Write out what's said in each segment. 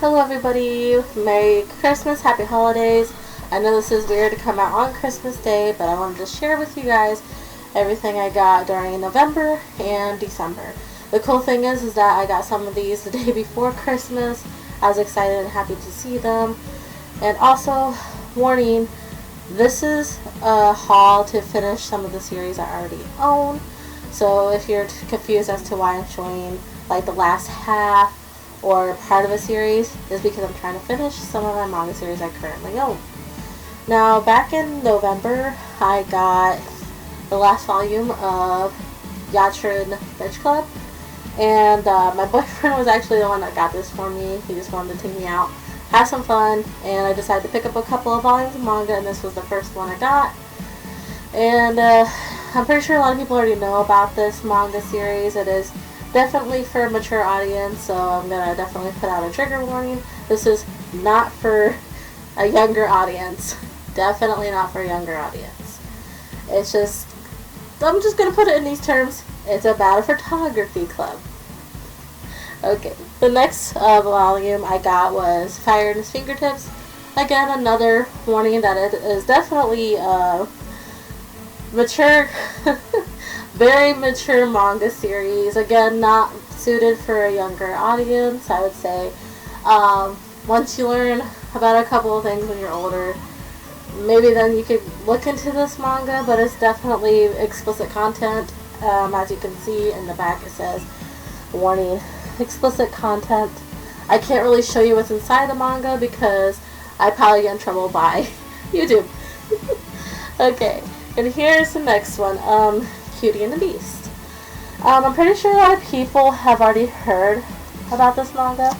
Hello everybody, Merry Christmas, Happy Holidays. I know this is weird to come out on Christmas Day, but I wanted to share with you guys everything I got during November and December. The cool thing is that I got some of these the day before Christmas. I was excited and happy to see them. And also, warning, this is a haul to finish some of the series I already own. So if you're confused as to why I'm showing like the last half or part of a series, is because I'm trying to finish some of my manga series I currently own. Now, back in November, I got the last volume of Yatrin Beach Club, and my boyfriend was actually the one that got this for me. He just wanted to take me out, have some fun, and I decided to pick up a couple of volumes of manga, and this was the first one I got. And I'm pretty sure a lot of people already know about this manga series. It is definitely for a mature audience, so I'm gonna definitely put out a trigger warning. This is not for a younger audience. Definitely not for a younger audience. It's just, I'm just gonna put it in these terms. It's about a photography club. Okay, the next volume I got was Fire in His Fingertips. Again, another warning that it is definitely mature. Very mature manga series. Again, not suited for a younger audience, I would say. Once you learn about a couple of things when you're older, maybe then you could look into this manga, but it's definitely explicit content. As you can see in the back, it says, warning, explicit content. I can't really show you what's inside the manga because I probably get in trouble by YouTube. Okay, and here's the next one. Cutie and the Beast. I'm pretty sure a lot of people have already heard about this manga.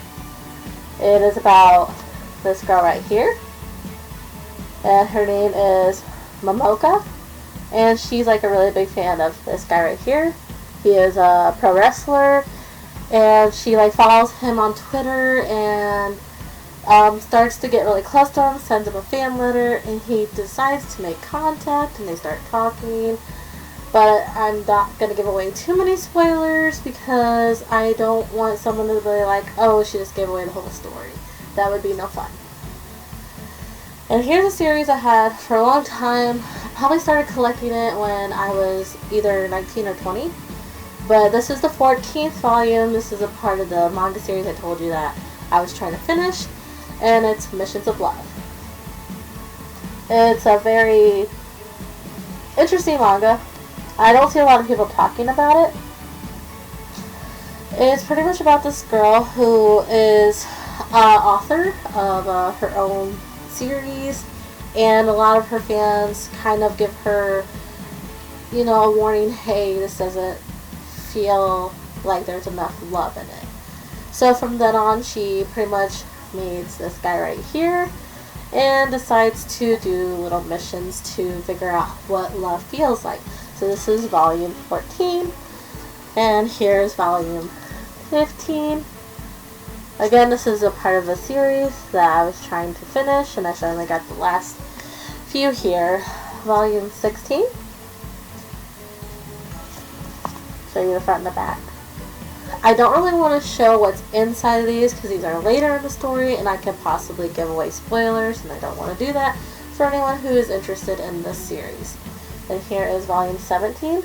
It is about this girl right here, and her name is Momoka, and she's like a really big fan of this guy right here. He is a pro wrestler, and she like follows him on Twitter and starts to get really close to him, sends him a fan letter, and he decides to make contact, and they start talking. But I'm not going to give away too many spoilers because I don't want someone to be like, oh, she just gave away the whole story. That would be no fun. And here's a series I had for a long time. I probably started collecting it when I was either 19 or 20. But this is the 14th volume. This is a part of the manga series I told you that I was trying to finish. And it's Missions of Love. It's a very interesting manga. I don't see a lot of people talking about it. It's pretty much about this girl who is author of her own series, and a lot of her fans kind of give her, you know, a warning, hey, this doesn't feel like there's enough love in it. So from then on, she pretty much meets this guy right here and decides to do little missions to figure out what love feels like. So this is volume 14, and here's volume 15. Again, this is a part of a series that I was trying to finish, and I finally got the last few here. Volume 16. Show you the front and the back. I don't really want to show what's inside of these because these are later in the story, and I could possibly give away spoilers, and I don't want to do that for anyone who is interested in this series. And here is volume 17.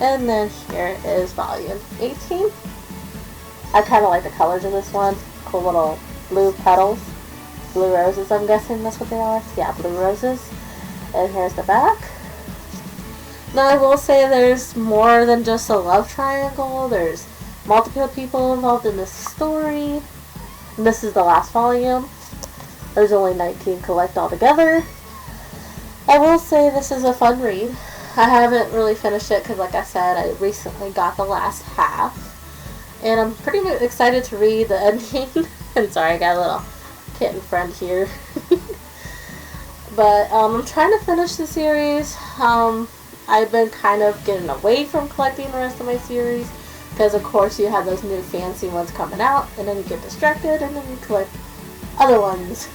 And then here is volume 18. I kind of like the colors of this one. Cool little blue petals. Blue roses, I'm guessing that's what they are. Yeah, blue roses. And here's the back. Now I will say there's more than just a love triangle. There's multiple people involved in this story. And this is the last volume. There's only 19 collect altogether. I will say this is a fun read. I haven't really finished it because, like I said, I recently got the last half. And I'm pretty excited to read the ending. I'm sorry, I got a little kitten friend here. But I'm trying to finish the series. I've been kind of getting away from collecting the rest of my series because, of course, you have those new fancy ones coming out, and then you get distracted, and then you collect other ones.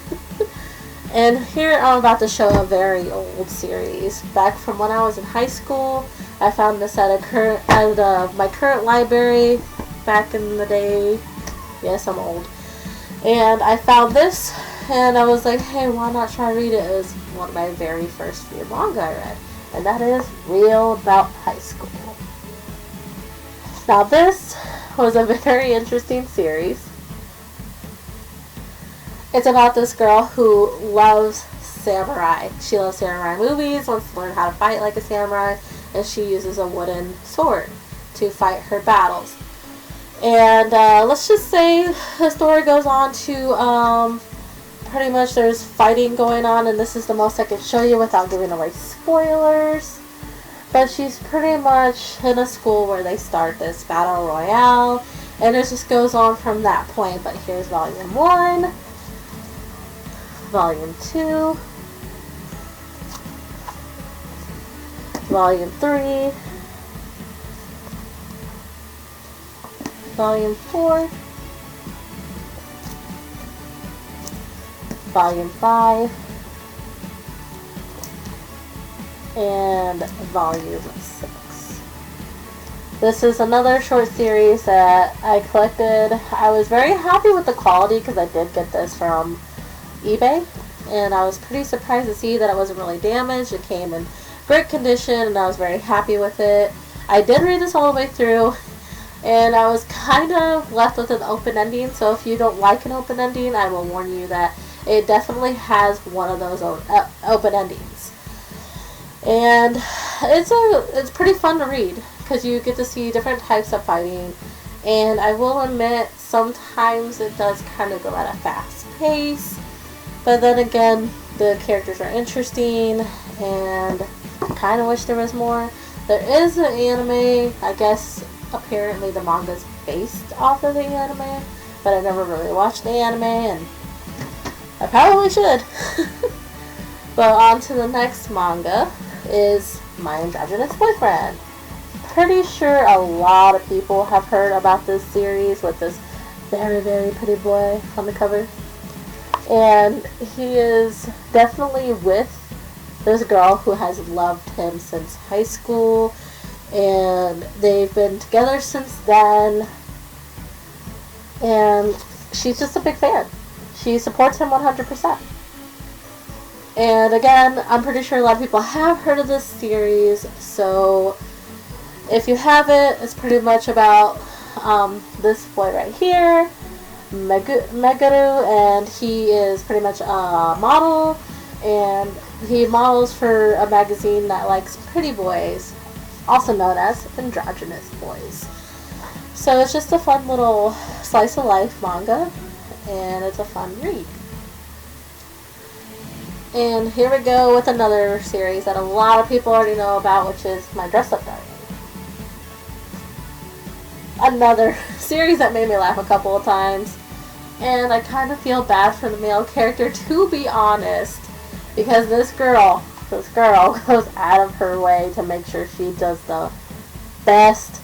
And here I'm about to show a very old series. Back from when I was in high school, I found this at my current library back in the day. Yes, I'm old. And I found this, and I was like, hey, why not try to read it? It was one of my very first few manga I read. And that is Real About High School. Now this was a very interesting series. It's about this girl who loves samurai. She loves samurai movies, wants to learn how to fight like a samurai, and she uses a wooden sword to fight her battles. And let's just say the story goes on to pretty much there's fighting going on, and this is the most I can show you without giving away spoilers. But she's pretty much in a school where they start this battle royale, and it just goes on from that point. But here's volume 1, volume 2, volume 3, volume 4, volume 5, and volume 6. This is another short series that I collected. I was very happy with the quality because I did get this from eBay, and I was pretty surprised to see that it wasn't really damaged. It came in great condition, and I was very happy with it. I did read this all the way through, and I was kind of left with an open ending, so if you don't like an open ending, I will warn you that it definitely has one of those open endings. And it's pretty fun to read because you get to see different types of fighting, and I will admit sometimes it does kind of go at a fast pace, but then again the characters are interesting, and I kind of wish there was more. There is an anime, I guess apparently the manga is based off of the anime, but I never really watched the anime, and I probably should. But on to the next manga is My Androgynous Boyfriend. Pretty sure a lot of people have heard about this series with this very, very pretty boy on the cover. And he is definitely with this girl who has loved him since high school, and they've been together since then, and she's just a big fan. She supports him 100%. And again, I'm pretty sure a lot of people have heard of this series, so if you haven't, it's pretty much about this boy right here, Meguru, and he is pretty much a model, and he models for a magazine that likes pretty boys, also known as Androgynous Boys. So it's just a fun little slice of life manga, and it's a fun read. And here we go with another series that a lot of people already know about, which is My Dress Up Darling. Another series that made me laugh a couple of times, and I kind of feel bad for the male character, to be honest, because this girl goes out of her way to make sure she does the best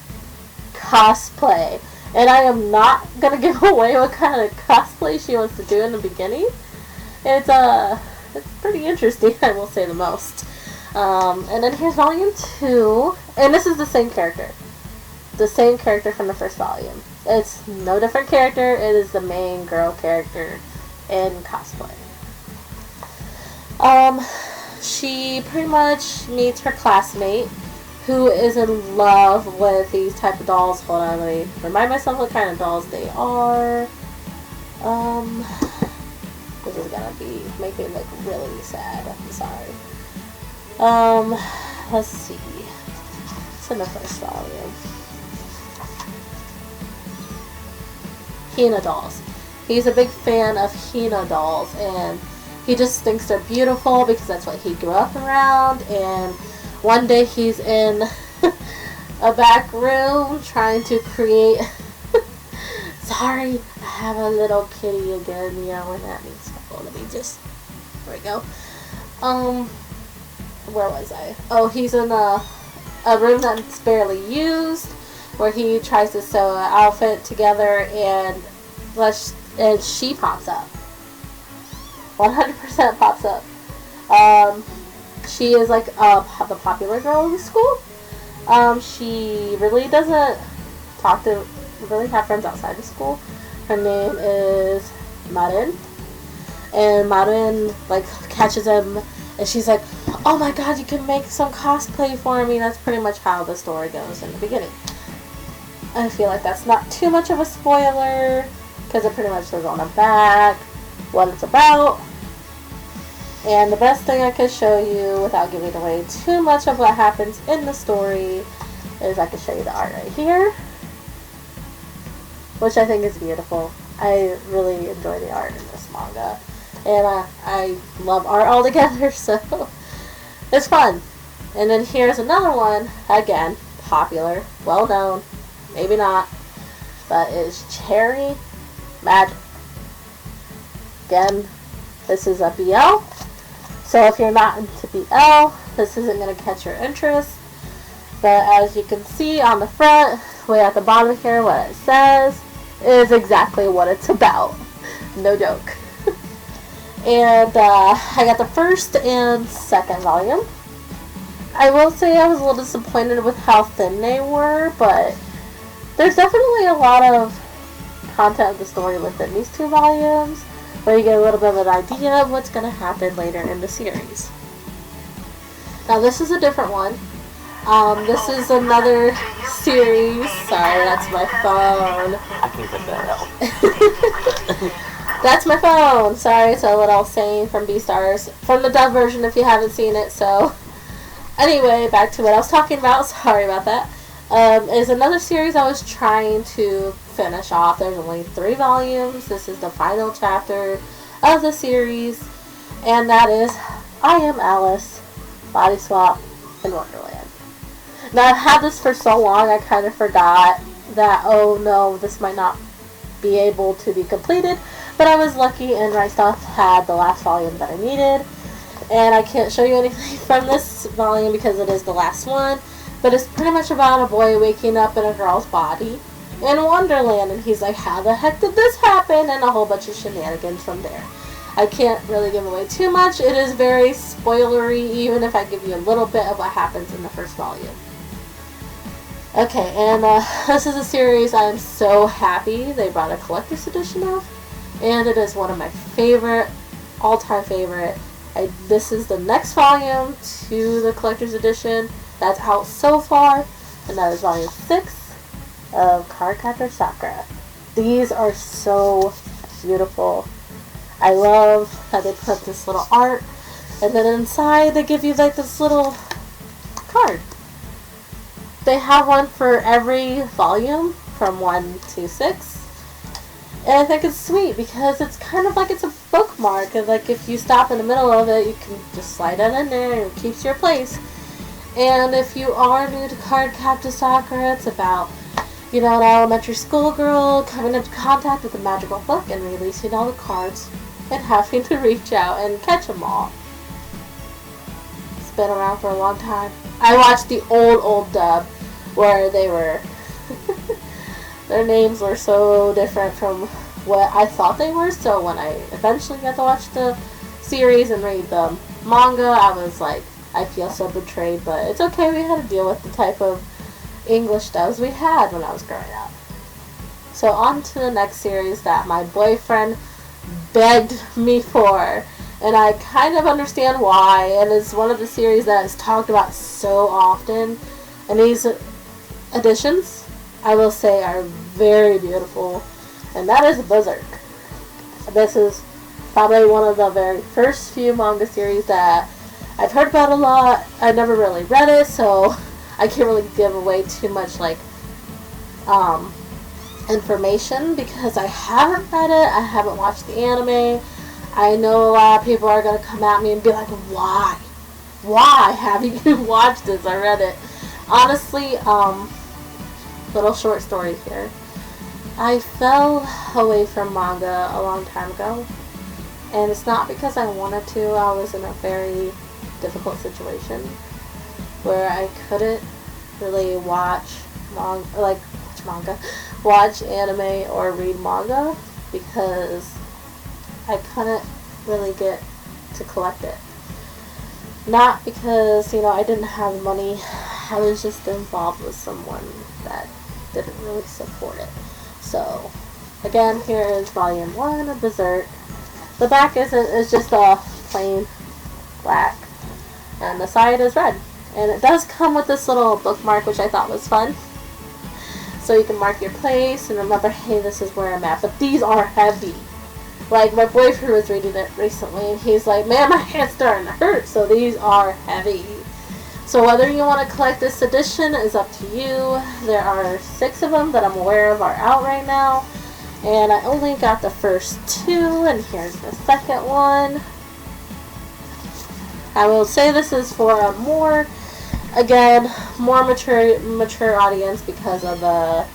cosplay. And I am not going to give away what kind of cosplay she wants to do in the beginning. It's pretty interesting, I will say the most. And then here's volume 2, and this is the same character. The same character from the first volume. It's no different character, it is the main girl character in cosplay. She pretty much meets her classmate, who is in love with these type of dolls. Hold on, let me remind myself what kind of dolls they are. This is gonna make me look really sad. I'm sorry. Let's see. It's in the first volume. Hina dolls. He's a big fan of Hina dolls, and he just thinks they're beautiful because that's what he grew up around. And one day he's in a back room trying to create. Sorry, I have a little kitty again yelling at me. So let me just. There we go. Where was I? Oh, he's in a room that's barely used, where he tries to sew an outfit together, and she pops up. 100% pops up. She is like the popular girl in the school. She really doesn't talk to really have friends outside of school. Her name is Marin. And Marin, like, catches him, and she's like, oh my god, you can make some cosplay for me. That's pretty much how the story goes in the beginning. I feel like that's not too much of a spoiler, because it pretty much says on the back what it's about. And the best thing I could show you without giving away too much of what happens in the story is I could show you the art right here, which I think is beautiful. I really enjoy the art in this manga. And I love art altogether, so it's fun. And then here's another one, again, popular, well known, maybe not, but it's Cherry Magic. Again, this is a BL, so if you're not into BL, this isn't going to catch your interest. But as you can see on the front, way at the bottom here, what it says is exactly what it's about. No joke. And I got the first and second volume. I will say I was a little disappointed with how thin they were, but there's definitely a lot of content of the story within these 2 volumes, where you get a little bit of an idea of what's going to happen later in the series. Now this is a different one. This is another series. Sorry, that's my phone. I can put that out. That's my phone. Sorry, it's a little saying from Beastars. From the dub version if you haven't seen it, so. Anyway, back to what I was talking about. Sorry about that. Is another series I was trying to finish off. There's only 3 volumes. This is the final chapter of the series. And that is I Am Alice, Body Swap in Wonderland. Now, I've had this for so long, I kind of forgot that, oh no, this might not be able to be completed. But I was lucky and Right Stuff had the last volume that I needed. And I can't show you anything from this volume because it is the last one. But it's pretty much about a boy waking up in a girl's body in Wonderland. And he's like, how the heck did this happen? And a whole bunch of shenanigans from there. I can't really give away too much. It is very spoilery, even if I give you a little bit of what happens in the first volume. Okay, and this is a series I am so happy they brought a collector's edition of. And it is one of my favorite, all-time favorite. This is the next volume to the collector's edition that's out so far. And that is volume 6 of Cardcaptor Sakura. These are so beautiful. I love how they put this little art. And then inside they give you like this little card. They have one for every volume from 1 to 6. And I think it's sweet because it's kind of like it's a bookmark. And like if you stop in the middle of it, you can just slide it in there and it keeps your place. And if you are new to Cardcaptor Sakura, it's about, you know, an elementary school girl coming into contact with a magical book and releasing all the cards and having to reach out and catch them all. It's been around for a long time. I watched the old dub where they were their names were so different from what I thought they were, so when I eventually got to watch the series and read the manga, I was like, I feel so betrayed, but it's okay, we had to deal with the type of English dubs we had when I was growing up. So on to the next series that my boyfriend begged me for, and I kind of understand why, and it's one of the series that is talked about so often, and these editions, I will say, are very beautiful, and that is Berserk. This is probably one of the very first few manga series that I've heard about a lot. I never really read it, so I can't really give away too much like information because I haven't read it. I haven't watched the anime. I know a lot of people are going to come at me and be like, why? Why haven't you watched this? I read it. Honestly, little short story here. I fell away from manga a long time ago. And it's not because I wanted to. I was in a very difficult situation where I couldn't really watch watch anime or read manga because I couldn't really get to collect it. Not because, you know, I didn't have money. I was just involved with someone that didn't really support it. So, again, here is volume 1 of Berserk. The back is just a plain black, and the side is red. And it does come with this little bookmark, which I thought was fun. So you can mark your place and remember, hey, this is where I'm at. But these are heavy. Like, my boyfriend was reading it recently, and he's like, man, my hand's starting to hurt. So these are heavy. So whether you want to collect this edition is up to you. There are 6 of them that I'm aware of are out right now. And I only got the first 2, and here's the second one. I will say this is for a more mature audience because of the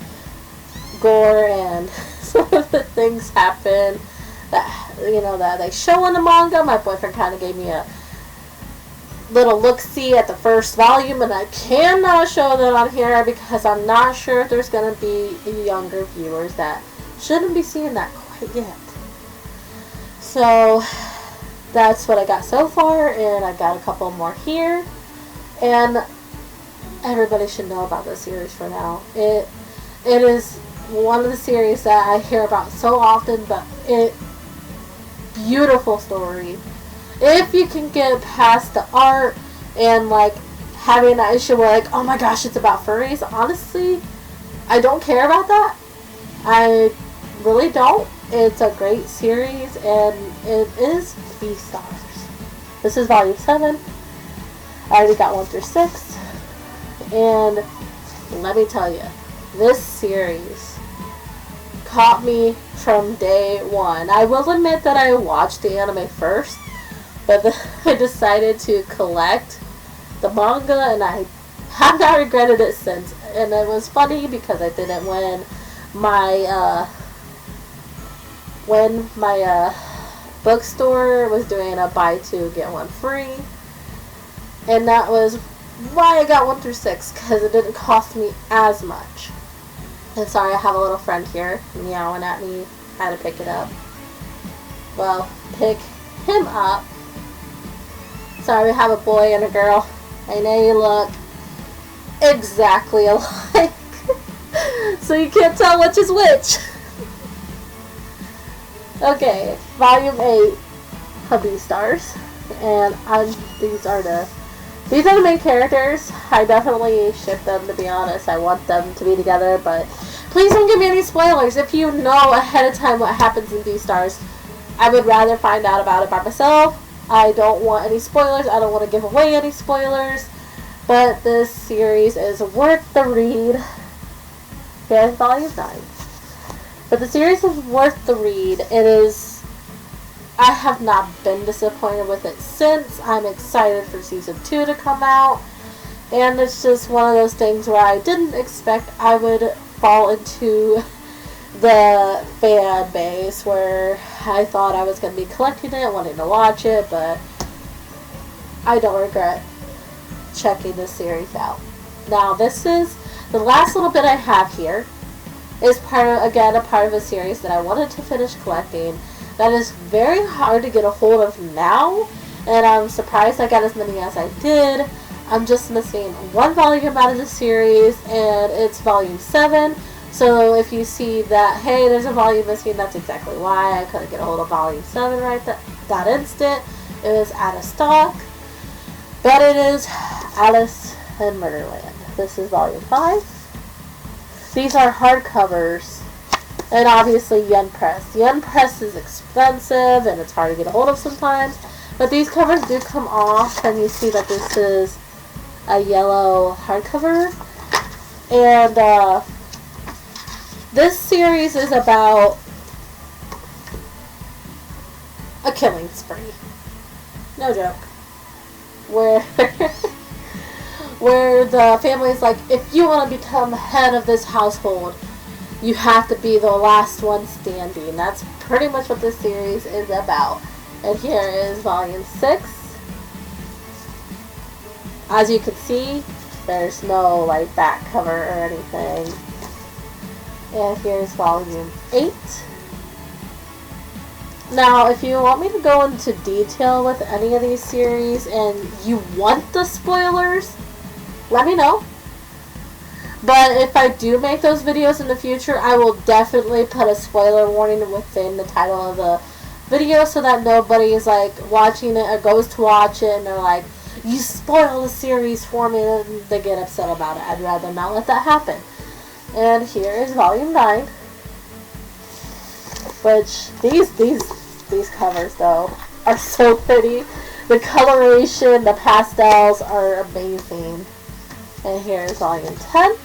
gore and some of the things happen that that they show in the manga. My boyfriend kind of gave me a little look-see at the first volume, and I cannot show that on here because I'm not sure if there's going to be younger viewers that shouldn't be seeing that quite yet. So that's what I got so far, and I got a couple more here. And everybody should know about this series for now. It is one of the series that I hear about so often, but beautiful story. If you can get past the art and like having that issue where like, oh my gosh, it's about furries, honestly, I don't care about that. I really don't. It's a great series, and it is B-stars. This is volume 7. I already got 1 through 6. And let me tell you, this series caught me from day 1. I will admit that I watched the anime first, but then I decided to collect the manga, and I have not regretted it since. And it was funny because I did it when my bookstore was doing a buy 2 get 1 free, and that was why I got 1 through 6, because it didn't cost me as much. And sorry, I have a little friend here meowing at me. I had to pick it up. Well, pick him up. Sorry, we have a boy and a girl. I know you look exactly alike. So you can't tell which is which. Okay, volume 8 of B-stars. And these are the main characters. I definitely ship them, to be honest. I want them to be together, but please don't give me any spoilers. If you know ahead of time what happens in B-stars, I would rather find out about it by myself. I don't want any spoilers. I don't want to give away any spoilers. But this series is worth the read. Here's volume 9. But the series is worth the read. I have not been disappointed with it since. I'm excited for season 2 to come out. And it's just one of those things where I didn't expect I would fall into the fan base where I thought I was going to be collecting it, wanting to watch it, but I don't regret checking this series out. Now, this is the last little bit I have here. Is a part of a series that I wanted to finish collecting that is very hard to get a hold of now, and I'm surprised I got as many as I did. I'm just missing 1 volume out of the series, and it's volume 7. So if you see that, hey, there's a volume missing, that's exactly why. I couldn't get a hold of volume 7 right that instant. It was out of stock. But it is Alice in Murderland. This is volume 5. These are hardcovers, and obviously Yen Press. Yen Press is expensive, and it's hard to get a hold of sometimes. But these covers do come off, and you see that this is a yellow hardcover. And this series is about a killing spree. No joke. Where the family is like, if you want to become the head of this household, you have to be the last one standing. That's pretty much what this series is about. And here is volume 6. As you can see, there's no like back cover or anything. And here's volume 8. Now, if you want me to go into detail with any of these series and you want the spoilers, let me know. But if I do make those videos in the future, I will definitely put a spoiler warning within the title of the video so that nobody is like watching it or goes to watch it and they're like, you spoil the series for me, and they get upset about it. I'd rather not let that happen. And here is volume 9. Which these covers though are so pretty. The coloration, the pastels are amazing. And here's volume 10.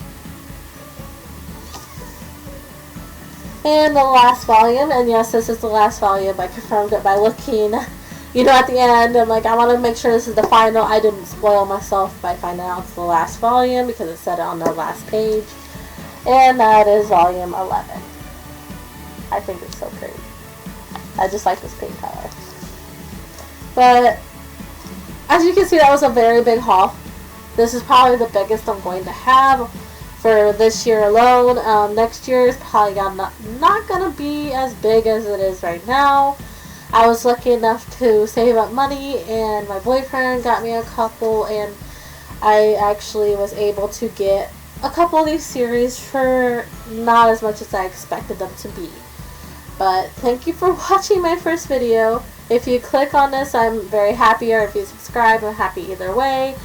And the last volume, and yes, this is the last volume. I confirmed it by looking, at the end. I'm like, I want to make sure this is the final. I didn't spoil myself by finding out it's the last volume because it said it on the last page. And that is volume 11. I think it's so pretty. I just like this pink color. But as you can see, that was a very big haul. This is probably the biggest I'm going to have for this year alone. Next year is probably not going to be as big as it is right now. I was lucky enough to save up money, and my boyfriend got me a couple, and I actually was able to get a couple of these series for not as much as I expected them to be. But thank you for watching my first video. If you click on this, I'm very happy, or if you subscribe, I'm happy either way.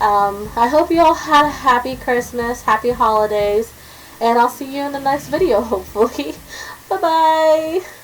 I hope you all had a happy Christmas, happy holidays, and I'll see you in the next video, hopefully. Bye-bye!